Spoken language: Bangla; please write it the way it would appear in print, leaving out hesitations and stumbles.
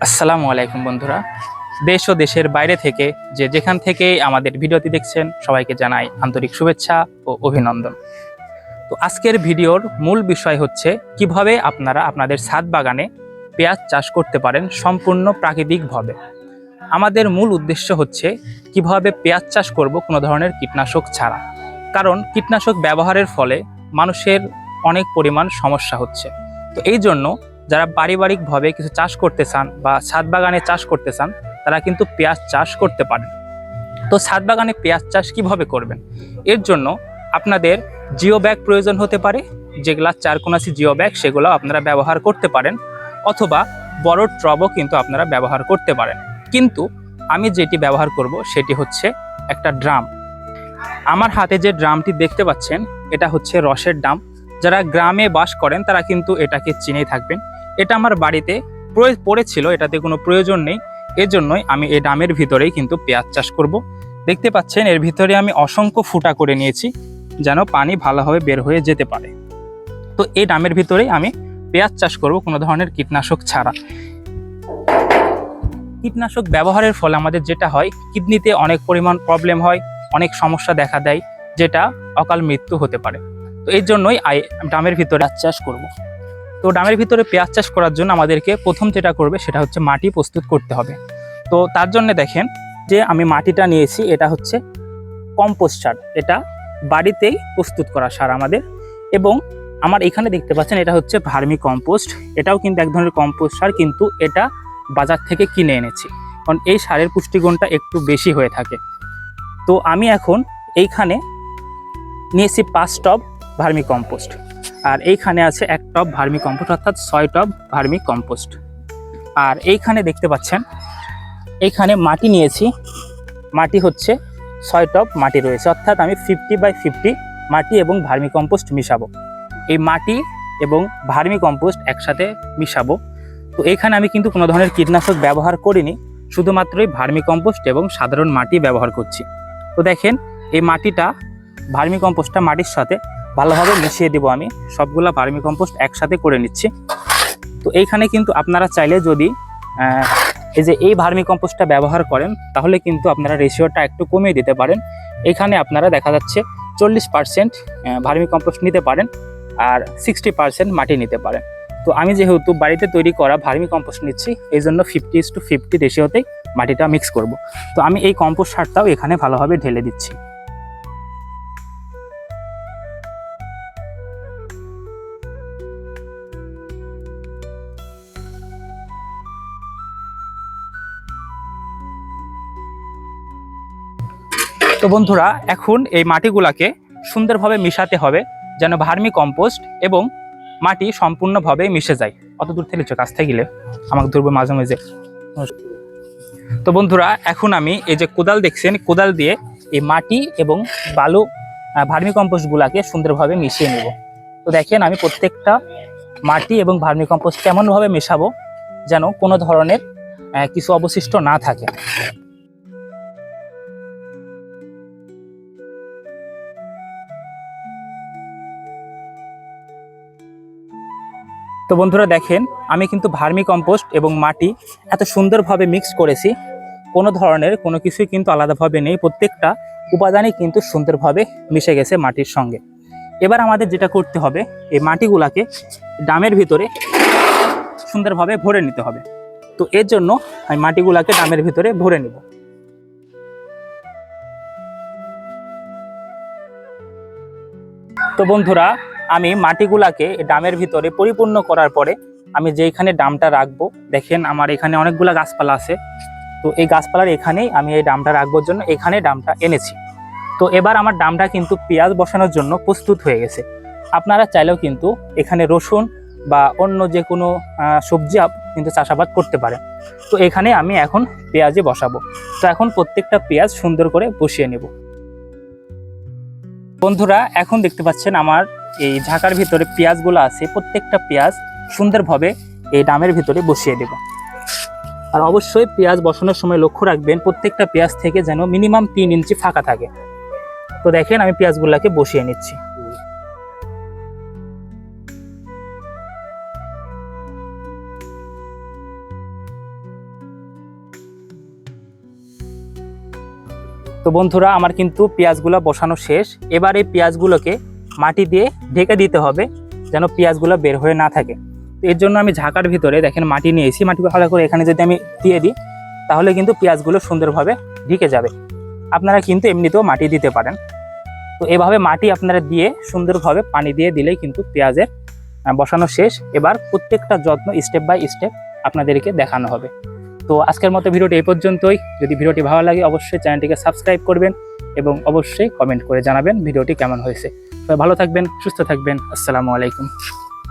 আসসালামু আলাইকুম বন্ধুরা। দেশ ও দেশের বাইরে থেকে যেখান থেকে আমাদের ভিডিওটি দেখছেন সবাইকে জানাই আন্তরিক শুভেচ্ছা ও অভিনন্দন। তো আজকের ভিডিওর মূল বিষয় হচ্ছে কিভাবে আপনারা আপনাদের ছাদ বাগানে পেঁয়াজ চাষ করতে পারেন সম্পূর্ণ প্রাকৃতিকভাবে। আমাদের মূল উদ্দেশ্য হচ্ছে কিভাবে পেঁয়াজ চাষ করব কোনো ধরনের কীটনাশক ছাড়া, কারণ কীটনাশক ব্যবহারের ফলে মানুষের অনেক পরিমাণ সমস্যা হচ্ছে। তো এই জন্য যারা পারিবারিকভাবে কিছু চাষ করতে চান বা ছাদ বাগানে চাষ করতে চান তারা কিন্তু পেঁয়াজ চাষ করতে পারেন। তো ছাদ বাগানে পেঁয়াজ চাষ কিভাবে করবেন, এর জন্য আপনাদের জিও ব্যাগ প্রয়োজন হতে পারে, যেগুলা চারকোনাসি জিও ব্যাগ সেগুলো আপনারা ব্যবহার করতে পারেন, অথবা বড় ট্রবও কিন্তু আপনারা ব্যবহার করতে পারেন। কিন্তু আমি যেটি ব্যবহার করব সেটি হচ্ছে একটা ড্রাম। আমার হাতে যে ড্রামটি দেখতে পাচ্ছেন এটা হচ্ছে রসের ড্রাম। যারা গ্রামে বাস করেন তারা কিন্তু এটাকে চিনেই থাকবেন। এটা আমার বাড়িতে পড়েছিল, এটাতে কোনো প্রয়োজন নেই, এজন্যই আমি এই ড্রামের ভিতরেই কিন্তু পেঁয়াজ চাষ করব। দেখতে পাচ্ছেন এর ভিতরে আমি অসংখ্য ফুটা করে নিয়েছি যেন পানি ভালোভাবে বের হয়ে যেতে পারে। তো এই ড্রামের ভিতরেই আমি পেঁয়াজ চাষ করব কোনো ধরনের কীটনাশক ছাড়া। কীটনাশক ব্যবহারের ফলে আমাদের যেটা হয়, কিডনিতে অনেক পরিমাণ প্রবলেম হয়, অনেক সমস্যা দেখা দেয়, যেটা অকাল মৃত্যু হতে পারে। তো এই জন্যই ড্রামের ভিতরে চাষ করব। তো ড্রামের ভিতরে পেঁয়াজ চাষ করার জন্য আমাদেরকে প্রথম যেটা করবে সেটা হচ্ছে মাটি প্রস্তুত করতে হবে। তো তার জন্য দেখেন যে আমি মাটিটা নিয়েছি, এটা হচ্ছে কম্পোস্ট সার, এটা বাড়িতেই প্রস্তুত করা সার আমাদের। এবং আমার এখানে দেখতে পাচ্ছেন এটা হচ্ছে ভার্মি কম্পোস্ট, এটাও কিন্তু এক ধরনের কম্পোস্ট সার, কিন্তু এটা বাজার থেকে কিনে এনেছি, কারণ এই সারের পুষ্টিগুণটা একটু বেশি হয়ে থাকে। তো আমি এখন এইখানে নিয়েছি 5 টব ভার্মি কম্পোস্ট, আর এইখানে আছে 1 টব ভার্মি কম্পোস্ট, অর্থাৎ 6 টব ভার্মি কম্পোস্ট। আর এইখানে দেখতে পাচ্ছেন এইখানে মাটি নিয়েছি, মাটি হচ্ছে 6 টব মাটি রয়েছে, অর্থাৎ আমি 50/50 মাটি এবং ভার্মি কম্পোস্ট মিশাবো। এই মাটি এবং ভার্মি কম্পোস্ট একসাথে মিশাবো। তো এখানে আমি কিন্তু কোনো ধরনের কীটনাশক ব্যবহার করিনি, শুধুমাত্রই ভার্মি কম্পোস্ট এবং সাধারণ মাটি ব্যবহার করছি। তো দেখেন এই মাটিটা, ভার্মি কম্পোস্টটা মাটির সাথে ভালোভাবে মিশিয়ে দেবো। আমি সবগুলা ভার্মি কম্পোস্ট একসাথে করে নিচ্ছি। তো এইখানে কিন্তু আপনারা চাইলে যদি এই ভার্মি কম্পোস্টটা ব্যবহার করেন তাহলে কিন্তু আপনারা রেশিওটা একটু কমিয়ে দিতে পারেন। এখানে আপনারা দেখা যাচ্ছে 40% ভার্মি কম্পোস্ট নিতে পারেন আর 60% মাটি নিতে পারেন। তো আমি যেহেতু বাড়িতে তৈরি করা ভার্মি কম্পোস্ট নিচ্ছি, এই জন্য 50:50 রেশিওতেই মাটিটা মিক্স করব। তো আমি এই কম্পোস্ট সারটাও এখানে ভালোভাবে ঢেলে দিচ্ছি। তো বন্ধুরা, এখন এই মাটিগুলাকে সুন্দরভাবে মিশাতে হবে যেন ভার্মি কম্পোস্ট এবং মাটি সম্পূর্ণভাবে মিশে যায়। অত দূর থেকে কাছ থেকে গেলে আমাকে ধরবে মাঝে মাঝে। তো বন্ধুরা, এখন আমি এই যে কোদাল দেখছেন, কোদাল দিয়ে এই মাটি এবং বালু ভার্মি কম্পোস্টগুলাকে সুন্দরভাবে মিশিয়ে নেব। তো দেখেন আমি প্রত্যেকটা মাটি এবং ভার্মি কম্পোস্ট এমনভাবে মেশাবো যেন কোনো ধরনের কিছু অবশিষ্ট না থাকে। তো বন্ধুরা দেখেন আমি কিন্তু ভার্মি কম্পোস্ট এবং মাটি এত সুন্দরভাবে মিক্স করেছি, কোনো ধরনের কোনো কিছুই কিন্তু আলাদাভাবে নেই, প্রত্যেকটা উপাদানই কিন্তু সুন্দরভাবে মিশে গেছে মাটির সঙ্গে। এবার আমাদের যেটা করতে হবে, এই মাটিগুলাকে ড্রামের ভিতরে সুন্দরভাবে ভরে নিতে হবে। তো এর জন্য আমি মাটিগুলাকে ড্রামের ভিতরে ভরে নেব। তো বন্ধুরা, আমি মাটিগুলাকে ড্রামের ভিতরে পরিপূর্ণ করার পরে আমি যেইখানে ড্রামটা রাখবো, দেখেন আমার এখানে অনেকগুলা গাছপালা আছে। তো এই গাছপালার এখানেই আমি এই ড্রামটা রাখবার জন্য এখানে ড্রামটা এনেছি। তো এবার আমার ড্রামটা কিন্তু পেঁয়াজ বসানোর জন্য প্রস্তুত হয়ে গেছে। আপনারা চাইলেও কিন্তু এখানে রসুন বা অন্য যে কোনো সবজি কিন্তু চাষাবাদ করতে পারেন। তো এখানে আমি এখন পেঁয়াজে বসাবো। তো এখন প্রত্যেকটা পেঁয়াজ সুন্দর করে বসিয়ে নেব। বন্ধুরা, এখন দেখতে পাচ্ছেন আমার এই ঝাঁকার ভিতরে পেঁয়াজগুলো আছে, প্রত্যেকটা পেঁয়াজ সুন্দরভাবে এই ড্রামের ভিতরে বসিয়ে দেব। আর অবশ্যই পেঁয়াজ বসানোর সময় লক্ষ্য রাখবেন প্রত্যেকটা পেঁয়াজ থেকে যেন মিনিমাম 3 ইঞ্চি ফাঁকা থাকে। তো দেখেন আমি পেঁয়াজগুলোকে বসিয়ে নিচ্ছি। তো বন্ধুরা আমার কিন্তু পেঁয়াজগুলো বসানো শেষ। এবার এই পেঁয়াজগুলোকে মাটি দিয়ে ঢেকে দিতে হবে যেন পেঁয়াজগুলো বের হয়ে না থাকে। তো এর জন্য আমি ঝাঁকার ভিতরে দেখেন মাটি নিয়ে এসেছি, মাটি ভালো করে এখানে যদি আমি দিয়ে দিই তাহলে কিন্তু পেঁয়াজগুলো সুন্দরভাবে ঢেকে যাবে। আপনারা কিন্তু এমনিতেও মাটি দিতে পারেন। তো এভাবে মাটি আপনারা দিয়ে সুন্দরভাবে পানি দিয়ে দিলেই কিন্তু পেঁয়াজের বসানো শেষ। এবার প্রত্যেকটা যত্ন স্টেপ বাই স্টেপ আপনাদেরকে দেখানো হবে। তো আজকের মতো ভিডিওটি এই পর্যন্তই। যদি ভিডিওটি ভালো লাগে অবশ্যই চ্যানেলটিকে সাবস্ক্রাইব করবেন এবং অবশ্যই কমেন্ট করে জানাবেন ভিডিওটি কেমন হয়েছে। তো ভালো থাকবেন, সুস্থ থাকবেন। আসসালামু আলাইকুম।